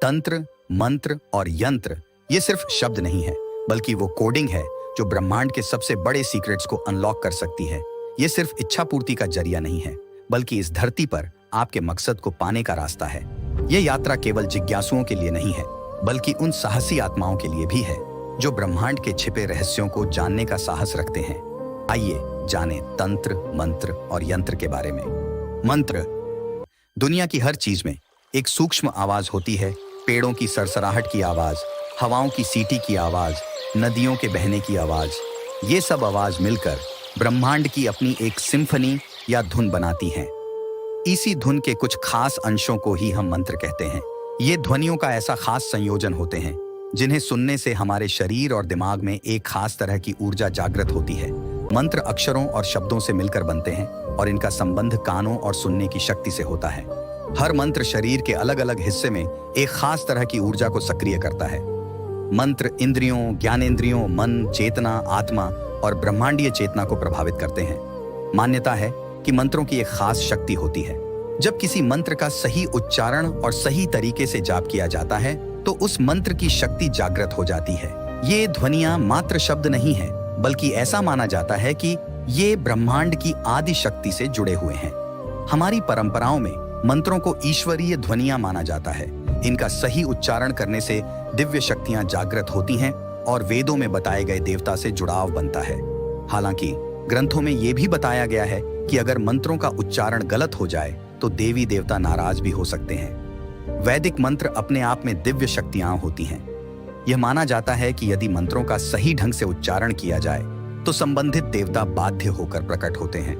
तंत्र, मंत्र और यंत्र ये सिर्फ शब्द नहीं है, बल्कि वो कोडिंग है जो ब्रह्मांड के सबसे बड़े सीक्रेट्स को अनलॉक कर सकती है। ये सिर्फ इच्छा पूर्ति का जरिया नहीं है, बल्कि इस धरती पर आपके मकसद को पाने का रास्ता है। ये यात्रा केवल जिज्ञासुओं के लिए नहीं है, बल्कि उन साहसी आत्माओं के लिए भी है जो ब्रह्मांड के छिपे रहस्यों को जानने का साहस रखते हैं। आइए जानें तंत्र, मंत्र और यंत्र के बारे में। मंत्र। दुनिया की हर चीज में एक सूक्ष्म आवाज होती है। पेड़ों की सरसराहट की आवाज, हवाओं की सीटी की आवाज, नदियों के बहने की आवाज। ये सब आवाज मिलकर ब्रह्मांड की अपनी एक सिम्फनी या धुन बनाती हैं। इसी धुन के कुछ खास अंशों को ही हम मंत्र कहते हैं। ये ध्वनियों का ऐसा खास संयोजन होते हैं जिन्हें सुनने से हमारे शरीर और दिमाग में एक खास तरह की ऊर्जा जागृत होती है। मंत्र अक्षरों और शब्दों से मिलकर बनते हैं और इनका संबंध कानों और सुनने की शक्ति से होता है। हर मंत्र शरीर के अलग अलग हिस्से में एक खास तरह की ऊर्जा को सक्रिय करता है। मंत्र इंद्रियों, ज्ञानेंद्रियों, मन, चेतना, आत्मा और ब्रह्मांडीय चेतना को प्रभावित करते हैं। मान्यता है कि मंत्रों की एक खास शक्ति होती है। जब किसी मंत्र का सही उच्चारण और सही तरीके से जाप किया जाता है तो उस मंत्र की शक्ति जागृत हो जाती है। ये ध्वनियां मात्र शब्द नहीं है, बल्कि ऐसा माना जाता है कि ये ब्रह्मांड की आदि शक्ति से जुड़े हुए हैं। हमारी परंपराओं में मंत्रों को ईश्वरीय ध्वनियां माना जाता है। इनका सही उच्चारण करने से दिव्य शक्तियां जागृत होती हैं और वेदों में बताए गए देवता से जुड़ाव बनता है। हालांकि ग्रंथों में यह भी बताया गया है कि अगर मंत्रों का उच्चारण गलत हो जाए तो देवी देवता नाराज भी हो सकते हैं। वैदिक मंत्र अपने आप में दिव्य शक्तियां होती हैं। यह माना जाता है कि यदि मंत्रों का सही ढंग से उच्चारण किया जाए तो संबंधित देवता बाध्य होकर प्रकट होते हैं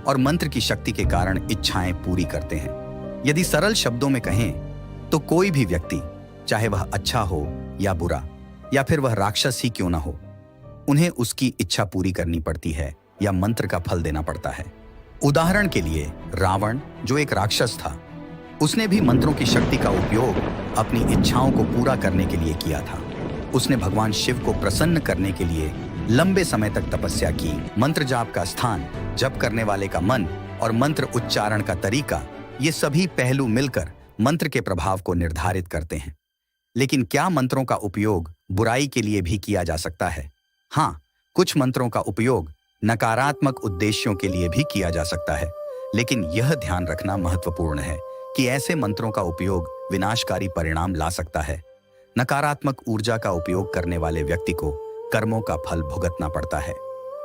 और मंत्र की शक्ति के कारण इच्छाएं पूरी करते हैं। यदि सरल शब्दों में कहें तो कोई भी व्यक्ति, चाहे वह अच्छा हो या बुरा, या फिर वह राक्षस ही क्यों ना हो, उन्हें उसकी इच्छा पूरी करनी पड़ती है या मंत्र का फल देना पड़ता है। उदाहरण के लिए रावण, जो एक राक्षस था, उसने भी मंत्रों की शक्ति का उपयोग अपनी इच्छाओं को पूरा करने के लिए किया था। उसने भगवान शिव को प्रसन्न करने के लिए लंबे समय तक तपस्या की। मंत्र जाप का स्थान, जप करने वाले का मन और मंत्र उच्चारण का तरीका, ये सभी पहलू मिलकर मंत्र के प्रभाव को निर्धारित करते हैं। लेकिन क्या मंत्रों का उपयोग बुराई के लिए भी किया जा सकता है? हाँ, कुछ मंत्रों का उपयोग नकारात्मक उद्देश्यों के लिए भी किया जा सकता है, लेकिन यह ध्यान रखना महत्वपूर्ण है कि ऐसे मंत्रों का उपयोग विनाशकारी परिणाम ला सकता है। नकारात्मक ऊर्जा का उपयोग करने वाले व्यक्ति को कर्मों का फल भुगतना पड़ता है।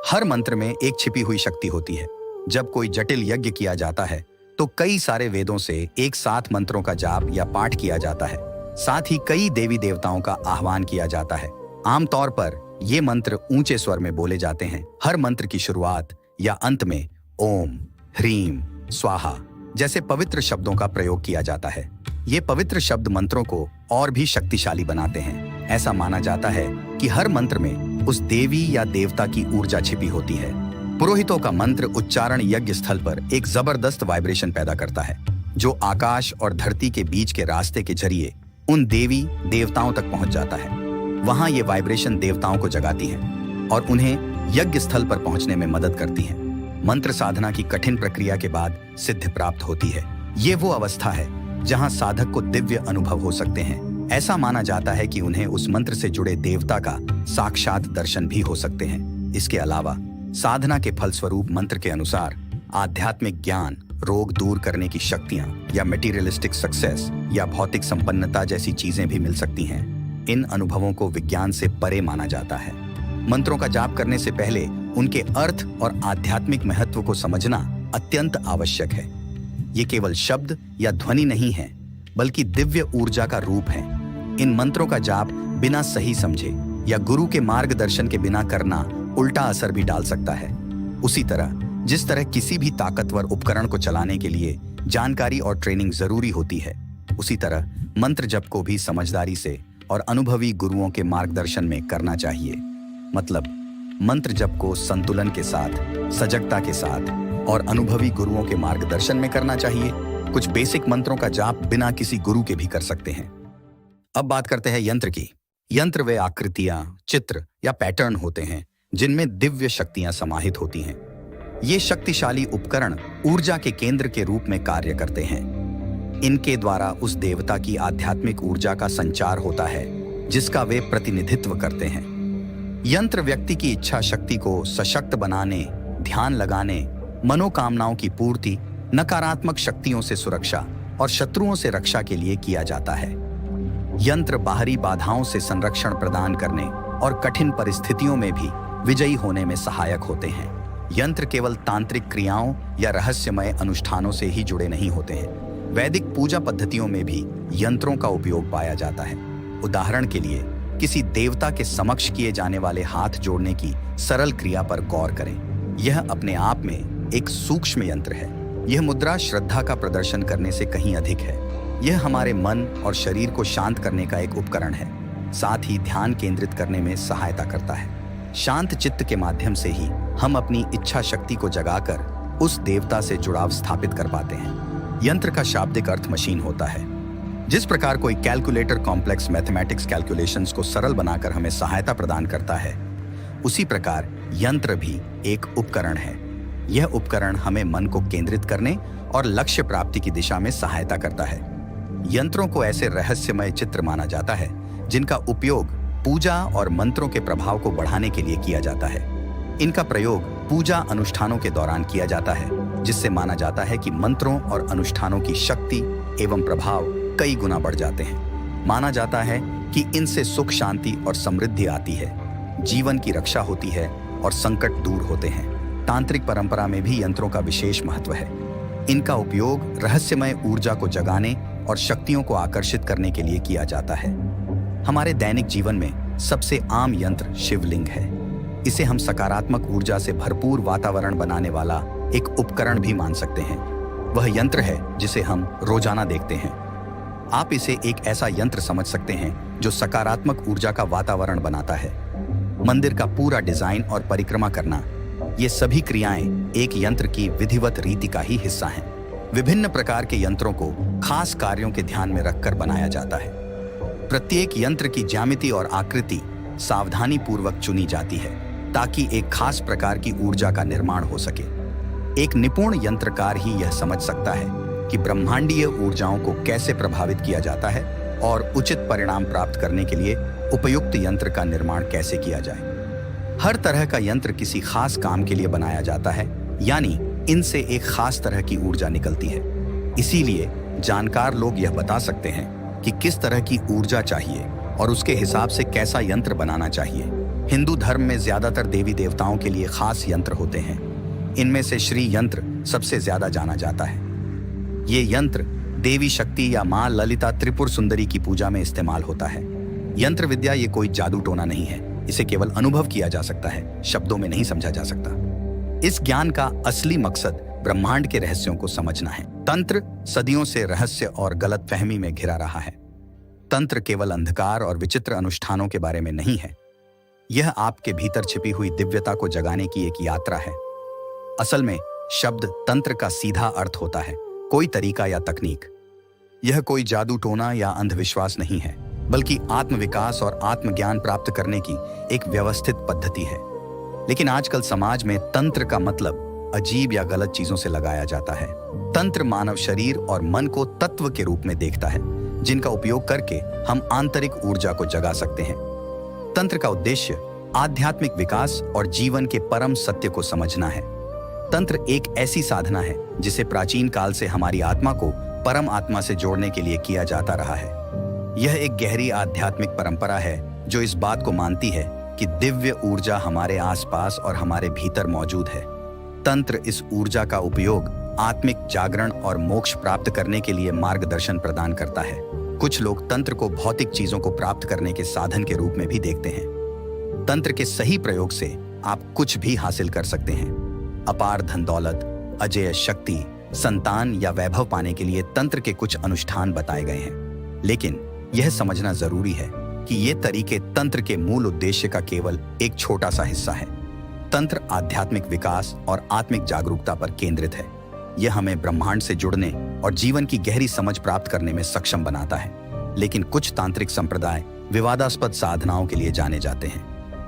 हर मंत्र में एक छिपी हुई शक्ति होती है। जब कोई जटिल यज्ञ किया जाता है तो कई सारे वेदों से एक साथ मंत्रों का जाप या पाठ किया जाता है। साथ ही कई देवी देवताओं का आह्वान किया जाता है। आमतौर पर ये मंत्र ऊंचे स्वर में बोले जाते हैं। हर मंत्र की शुरुआत या अंत में ओम, ह्रीम, स्वाहा जैसे पवित्र शब्दों का प्रयोग किया जाता है। ये पवित्र शब्द मंत्रों को और भी शक्तिशाली बनाते हैं। ऐसा माना जाता है कि हर मंत्र में उस देवी या देवता की ऊर्जा छिपी होती है। पुरोहितों का मंत्र उच्चारण यज्ञ स्थल पर एक जबरदस्त वाइब्रेशन पैदा करता है, जो आकाश और धरती के बीच के रास्ते के जरिए उन देवी देवताओं तक पहुंच जाता है। वहां ये वाइब्रेशन देवताओं को जगाती है और उन्हें यज्ञ स्थल पर पहुंचने में मदद करती है। मंत्र साधना की कठिन प्रक्रिया के बाद सिद्धि प्राप्त होती है। ये वो अवस्था है जहां साधक को दिव्य अनुभव हो सकते हैं। ऐसा माना जाता है कि उन्हें उस मंत्र से जुड़े देवता का साक्षात दर्शन भी हो सकते हैं। इसके अलावा साधना के फलस्वरूप मंत्र के अनुसार आध्यात्मिक ज्ञान, रोग दूर करने की शक्तियां या मटेरियलिस्टिक सक्सेस या भौतिक संपन्नता जैसी चीजें भी मिल सकती हैं। इन अनुभवों को विज्ञान से परे माना जाता है। मंत्रों का जाप करने से पहले उनके अर्थ और आध्यात्मिक महत्व को समझना अत्यंत आवश्यक है। ये केवल शब्द या ध्वनि नहीं है, बल्कि दिव्य ऊर्जा का रूप है। इन मंत्रों का जाप बिना सही समझे या गुरु के मार्गदर्शन के बिना करना उल्टा असर भी डाल सकता है। उसी तरह जिस तरह किसी भी ताकतवर उपकरण को चलाने के लिए जानकारी और ट्रेनिंग जरूरी होती है, उसी तरह मंत्र जप को भी समझदारी से और अनुभवी गुरुओं के मार्गदर्शन में करना चाहिए। मतलब मंत्र जप को संतुलन के साथ, सजगता के साथ और अनुभवी गुरुओं के मार्गदर्शन में करना चाहिए। कुछ बेसिक मंत्रों का जाप बिना किसी गुरु के भी कर सकते हैं। अब बात करते हैं यंत्र की। यंत्र वे आकृतियां, चित्र या पैटर्न होते हैं जिनमें दिव्य शक्तियां समाहित होती हैं। ये शक्तिशाली उपकरण ऊर्जा के केंद्र के रूप में कार्य करते हैं। इनके द्वारा उस देवता की आध्यात्मिक ऊर्जा का संचार होता है जिसका वे प्रतिनिधित्व करते हैं। यंत्र व्यक्ति की इच्छा शक्ति को सशक्त बनाने, ध्यान लगाने, मनोकामनाओं की पूर्ति, नकारात्मक शक्तियों से सुरक्षा और शत्रुओं से रक्षा के लिए किया जाता है। यंत्र बाहरी बाधाओं से संरक्षण प्रदान करने और कठिन परिस्थितियों में भी विजयी होने में सहायक होते हैं। यंत्र केवल तांत्रिक क्रियाओं या रहस्यमय अनुष्ठानों से ही जुड़े नहीं होते हैं। वैदिक पूजा पद्धतियों में भी यंत्रों का उपयोग पाया जाता है। उदाहरण के लिए किसी देवता के समक्ष किए जाने वाले हाथ जोड़ने की सरल क्रिया पर गौर करें। यह अपने आप में एक सूक्ष्म यंत्र है। यह मुद्रा श्रद्धा का प्रदर्शन करने से कहीं अधिक है। यह हमारे मन और शरीर को शांत करने का एक उपकरण है, साथ ही ध्यान केंद्रित करने में सहायता करता है। शांत चित्त के माध्यम से ही हम अपनी इच्छा शक्ति को जगाकर उस देवता से जुड़ाव स्थापित कर पाते हैं। यंत्र का शाब्दिक अर्थ मशीन होता है। जिस प्रकार कोई कैलकुलेटर कॉम्प्लेक्स मैथमेटिक्स कैलकुलेशंस को सरल बनाकर हमें सहायता प्रदान करता है, उसी प्रकार यंत्र भी एक उपकरण है। यह उपकरण हमें मन को केंद्रित करने और लक्ष्य प्राप्ति की दिशा में सहायता करता है। यंत्रों को ऐसे रहस्यमय चित्र माना जाता है जिनका उपयोग पूजा और मंत्रों के प्रभाव को बढ़ाने के लिए किया जाता है। इनका प्रयोग पूजा अनुष्ठानों के दौरान किया जाता है, जिससे माना जाता है कि मंत्रों और अनुष्ठानों की शक्ति एवं प्रभाव कई गुना बढ़ जाते हैं। माना जाता है कि इनसे सुख, शांति और समृद्धि आती है, जीवन की रक्षा होती है और संकट दूर होते हैं। तांत्रिक परंपरा में भी यंत्रों का विशेष महत्व है। इनका उपयोग रहस्यमय ऊर्जा को जगाने और शक्तियों को आकर्षित करने के लिए किया जाता है। हमारे दैनिक जीवन में सबसे आम यंत्र शिवलिंग है। इसे हम सकारात्मक ऊर्जा से भरपूर वातावरण बनाने वाला एक उपकरण भी मान सकते हैं। वह यंत्र है जिसे हम रोजाना देखते हैं। आप इसे एक ऐसा यंत्र समझ सकते हैं जो सकारात्मक ऊर्जा का वातावरण बनाता है। मंदिर का पूरा डिजाइन और परिक्रमा करना, ये सभी क्रियाएं एक यंत्र की विधिवत रीति का ही हिस्सा हैं। विभिन्न प्रकार के यंत्रों को खास कार्यों के ध्यान में रखकर बनाया जाता है। प्रत्येक यंत्र की ज्यामिति और आकृति सावधानी पूर्वक चुनी जाती है ताकि एक खास प्रकार की ऊर्जा का निर्माण हो सके। एक निपुण यंत्रकार ही यह समझ सकता है कि ब्रह्मांडीय ऊर्जाओं को कैसे प्रभावित किया जाता है और उचित परिणाम प्राप्त करने के लिए उपयुक्त यंत्र का निर्माण कैसे किया जाए। हर तरह का यंत्र किसी खास काम के लिए बनाया जाता है, यानी इनसे एक खास तरह की ऊर्जा निकलती है। इसीलिए जानकार लोग यह बता सकते हैं कि किस तरह की ऊर्जा चाहिए और उसके हिसाब से कैसा यंत्र बनाना चाहिए। हिंदू धर्म में ज्यादातर देवी देवताओं के लिए खास यंत्र होते हैं। इनमें से श्री यंत्र सबसे ज्यादा जाना जाता है। ये यंत्र देवी शक्ति या मां ललिता त्रिपुर सुंदरी की पूजा में इस्तेमाल होता है। यंत्र विद्या ये कोई जादू टोना नहीं है। इसे केवल अनुभव किया जा सकता है, शब्दों में नहीं समझा जा सकता। इस ज्ञान का असली मकसद ब्रह्मांड के रहस्यों को समझना है। तंत्र सदियों से रहस्य और गलतफहमी में घिरा रहा है। तंत्र केवल अंधकार और विचित्र अनुष्ठानों के बारे में नहीं है। यह आपके भीतर छिपी हुई दिव्यता को जगाने की एक यात्रा है। असल में शब्द तंत्र का सीधा अर्थ होता है कोई तरीका या तकनीक। यह कोई जादू टोना या अंधविश्वास नहीं है, बल्कि आत्मविकास और आत्मज्ञान प्राप्त करने की एक व्यवस्थित पद्धति है। लेकिन आजकल समाज में तंत्र का मतलब अजीब या गलत चीजों से लगाया जाता है। तंत्र मानव शरीर और मन को तत्व के रूप में देखता है, जिनका उपयोग करके हम आंतरिक ऊर्जा को जगा सकते हैं। तंत्र का उद्देश्य आध्यात्मिक विकास और जीवन के परम सत्य को समझना है। तंत्र एक ऐसी साधना है जिसे प्राचीन काल से हमारी आत्मा को परम आत्मा से जोड़ने के लिए किया जाता रहा है। यह एक गहरी आध्यात्मिक परंपरा है जो इस बात को मानती है कि दिव्य ऊर्जा हमारे आसपास और हमारे भीतर मौजूद है। तंत्र इस ऊर्जा का उपयोग आत्मिक जागरण और मोक्ष प्राप्त करने के लिए मार्गदर्शन प्रदान करता है। कुछ लोग तंत्र को भौतिक चीजों को प्राप्त करने के साधन के रूप में भी देखते हैं। तंत्र के सही प्रयोग से आप कुछ भी हासिल कर सकते हैं। अपार धन दौलत, अजेय शक्ति, संतान या वैभव पाने के लिए तंत्र के कुछ अनुष्ठान बताए गए हैं। लेकिन यह समझना जरूरी है कि ये तरीके तंत्र के मूल उद्देश्य का केवल एक छोटा सा हिस्सा है। तंत्र आध्यात्मिक विकास और आत्मिक जागरूकता पर केंद्रित है। यह हमें ब्रह्मांड से जुड़ने और जीवन की गहरी समझ प्राप्त करने में सक्षम बनाता है। लेकिन कुछ तांत्रिक संप्रदाय विवादास्पद साधनाओं के लिए जाने जाते हैं।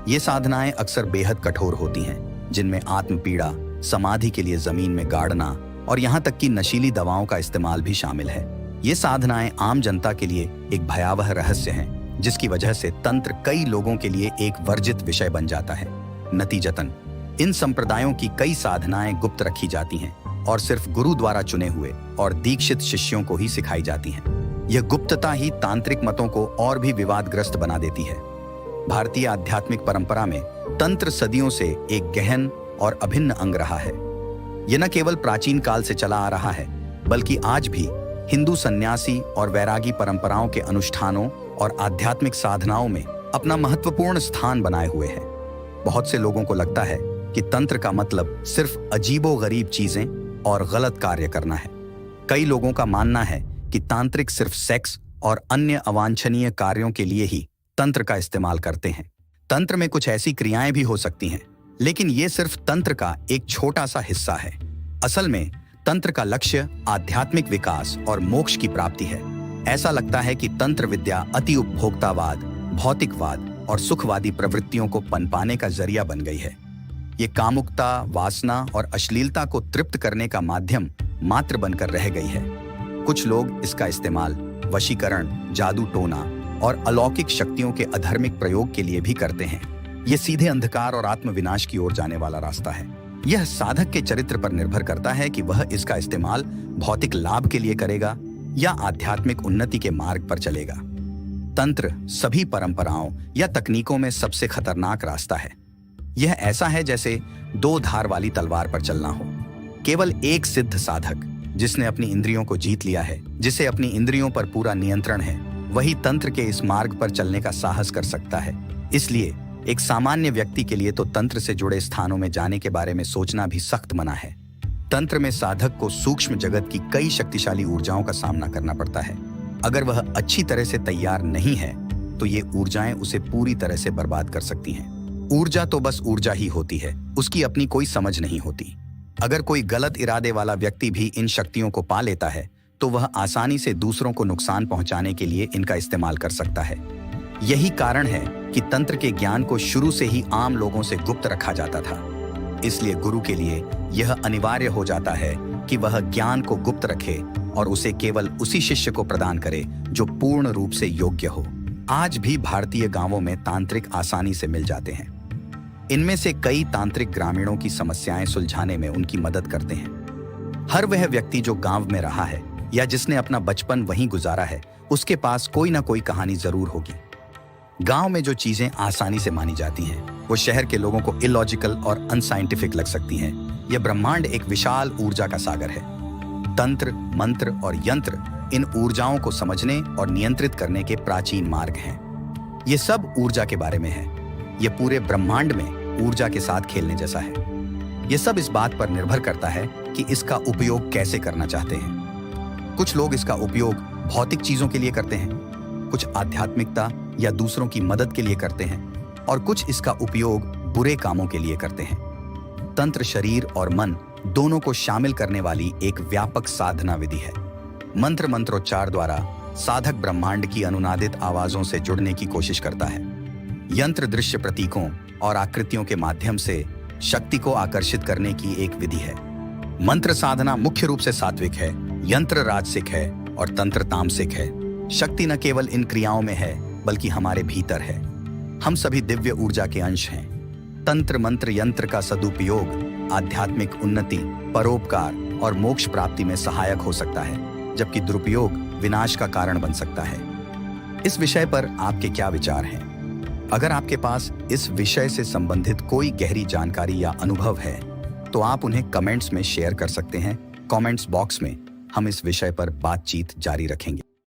ये साधनाएं अक्सर बेहद कठोर होती हैं, जिनमें आत्म पीड़ा, समाधि के लिए जमीन में गाड़ना और यहाँ तक कि नशीली दवाओं का इस्तेमाल भी शामिल है। ये साधनाएं आम जनता के लिए एक भयावह रहस्य हैं, जिसकी वजह से तंत्र कई लोगों के लिए एक वर्जित विषय बन जाता है। नतीजतन इन संप्रदायों की कई साधनाएं गुप्त रखी जाती हैं और सिर्फ गुरु द्वारा चुने हुए और दीक्षित शिष्यों को ही सिखाई जाती हैं। यह गुप्तता ही तांत्रिक मतों को और भी विवादग्रस्त बना देती है। भारतीय आध्यात्मिक परंपरा में तंत्र सदियों से एक गहन और अभिन्न अंग रहा है। यह न केवल प्राचीन काल से चला आ रहा है, बल्कि आज भी हिंदू सन्यासी और वैरागी परंपराओं के अनुष्ठानों और आध्यात्मिक साधनाओं में अपना महत्वपूर्ण स्थान बनाए हुए है। बहुत से लोगों को लगता है कि तंत्र का मतलब सिर्फ अजीबोगरीब चीजें और गलत कार्य करना है। कई लोगों का मानना है कि तांत्रिक सिर्फ सेक्स और अन्य अवांछनीय कार्यों के लिए ही तंत्र का इस्तेमाल करते हैं। तंत्र में कुछ ऐसी क्रियाएं भी हो सकती हैं, लेकिन ये सिर्फ तंत्र का एक छोटा सा हिस्सा है। असल में तंत्र का लक्ष्य आध्यात्मिक विकास और मोक्ष की प्राप्ति है। ऐसा लगता है कि तंत्र विद्या अति उपभोक्तावाद, भौतिकवाद और सुखवादी प्रवृत्तियों को पनपाने का जरिया बन गई है। ये कामुकता, वासना और अश्लीलता को तृप्त करने का माध्यम मात्र बनकर रह गई है। कुछ लोग इसका इस्तेमाल वशीकरण, जादू टोना और अलौकिक शक्तियों के अधर्मिक प्रयोग के लिए भी करते हैं। ये सीधे अंधकार और आत्मविनाश की ओर जाने वाला रास्ता है। यह साधक के चरित्र पर निर्भर करता है कि वह इसका इस्तेमाल भौतिक लाभ के लिए करेगा या आध्यात्मिक उन्नति के मार्ग पर चलेगा। तंत्र सभी परंपराओं या तकनीकों में सबसे खतरनाक रास्ता है। यह ऐसा है जैसे दो धार वाली तलवार पर चलना हो। केवल एक सिद्ध साधक, जिसने अपनी इंद्रियों को जीत लिया है, जिसे अपनी इंद्रियों पर पूरा नियंत्रण है, वही तंत्र के इस मार्ग पर चलने का साहस कर सकता है। इसलिए एक सामान्य व्यक्ति के लिए तो तंत्र से जुड़े स्थानों में जाने के बारे में सोचना भी सख्त मना है। तंत्र में साधक को सूक्ष्म जगत की कई शक्तिशाली ऊर्जाओं का सामना करना पड़ता है। अगर वह अच्छी तरह से तैयार नहीं है तो ये ऊर्जाएं उसे पूरी तरह से बर्बाद कर सकती हैं। ऊर्जा तो बस ऊर्जा ही होती है, उसकी अपनी कोई समझ नहीं होती। अगर कोई गलत इरादे वाला व्यक्ति भी इन शक्तियों को पा लेता है तो वह आसानी से दूसरों को नुकसान पहुंचाने के लिए इनका इस्तेमाल कर सकता है। यही कारण है कि तंत्र के ज्ञान को शुरू से ही आम लोगों से गुप्त रखा जाता था। इसलिए गुरु के लिए यह अनिवार्य हो जाता है कि वह ज्ञान को गुप्त रखे और उसे केवल उसी शिष्य को प्रदान करे जो पूर्ण रूप से योग्य हो। आज भी भारतीय गांवों में तांत्रिक आसानी से मिल जाते हैं। इनमें से कई तांत्रिक ग्रामीणों की समस्याएं सुलझाने में उनकी मदद करते हैं। हर वह व्यक्ति जो गांव में रहा है या जिसने अपना बचपन वहीं गुजारा है, उसके पास कोई ना कोई कहानी जरूर होगी। गांव में जो चीजें आसानी से मानी जाती हैं, वो शहर के लोगों को इलॉजिकल और अनसाइंटिफिक लग सकती हैं। यह ब्रह्मांड एक विशाल ऊर्जा का सागर है। तंत्र, मंत्र और यंत्र इन ऊर्जाओं को समझने और नियंत्रित करने के प्राचीन मार्ग हैं। ये सब ऊर्जा के बारे में है। ये पूरे ब्रह्मांड में ऊर्जा के साथ खेलने जैसा है। ये सब इस बात पर निर्भर करता है कि इसका उपयोग कैसे करना चाहते हैं। कुछ लोग इसका उपयोग भौतिक चीजों के लिए करते हैं, कुछ आध्यात्मिकता या दूसरों की मदद के लिए करते हैं और कुछ इसका उपयोग बुरे कामों के लिए करते हैं। तंत्र शरीर और मन दोनों को शामिल करने वाली एक व्यापक साधना विधि है। मंत्रोच्चार द्वारा साधक ब्रह्मांड की अनुनादित आवाजों से जुड़ने की कोशिश करता है। यंत्र दृश्य प्रतीकों और आकृतियों के माध्यम से शक्ति को आकर्षित करने की एक विधि है। मंत्र साधना मुख्य रूप से सात्विक है, यंत्र राजसिक है और तंत्र तामसिक है। शक्ति न केवल इन क्रियाओं में है बल्कि हमारे भीतर है। हम सभी दिव्य ऊर्जा के अंश हैं। तंत्र मंत्र यंत्र का सदुपयोग आध्यात्मिक उन्नति, परोपकार और मोक्ष प्राप्ति में सहायक हो सकता है, जबकि दुरुपयोग विनाश का कारण बन सकता है। इस विषय पर आपके क्या विचार हैं? अगर आपके पास इस विषय से संबंधित कोई गहरी जानकारी या अनुभव है तो आप उन्हें कमेंट्स में शेयर कर सकते हैं। कमेंट्स बॉक्स में हम इस विषय पर बातचीत जारी रखेंगे।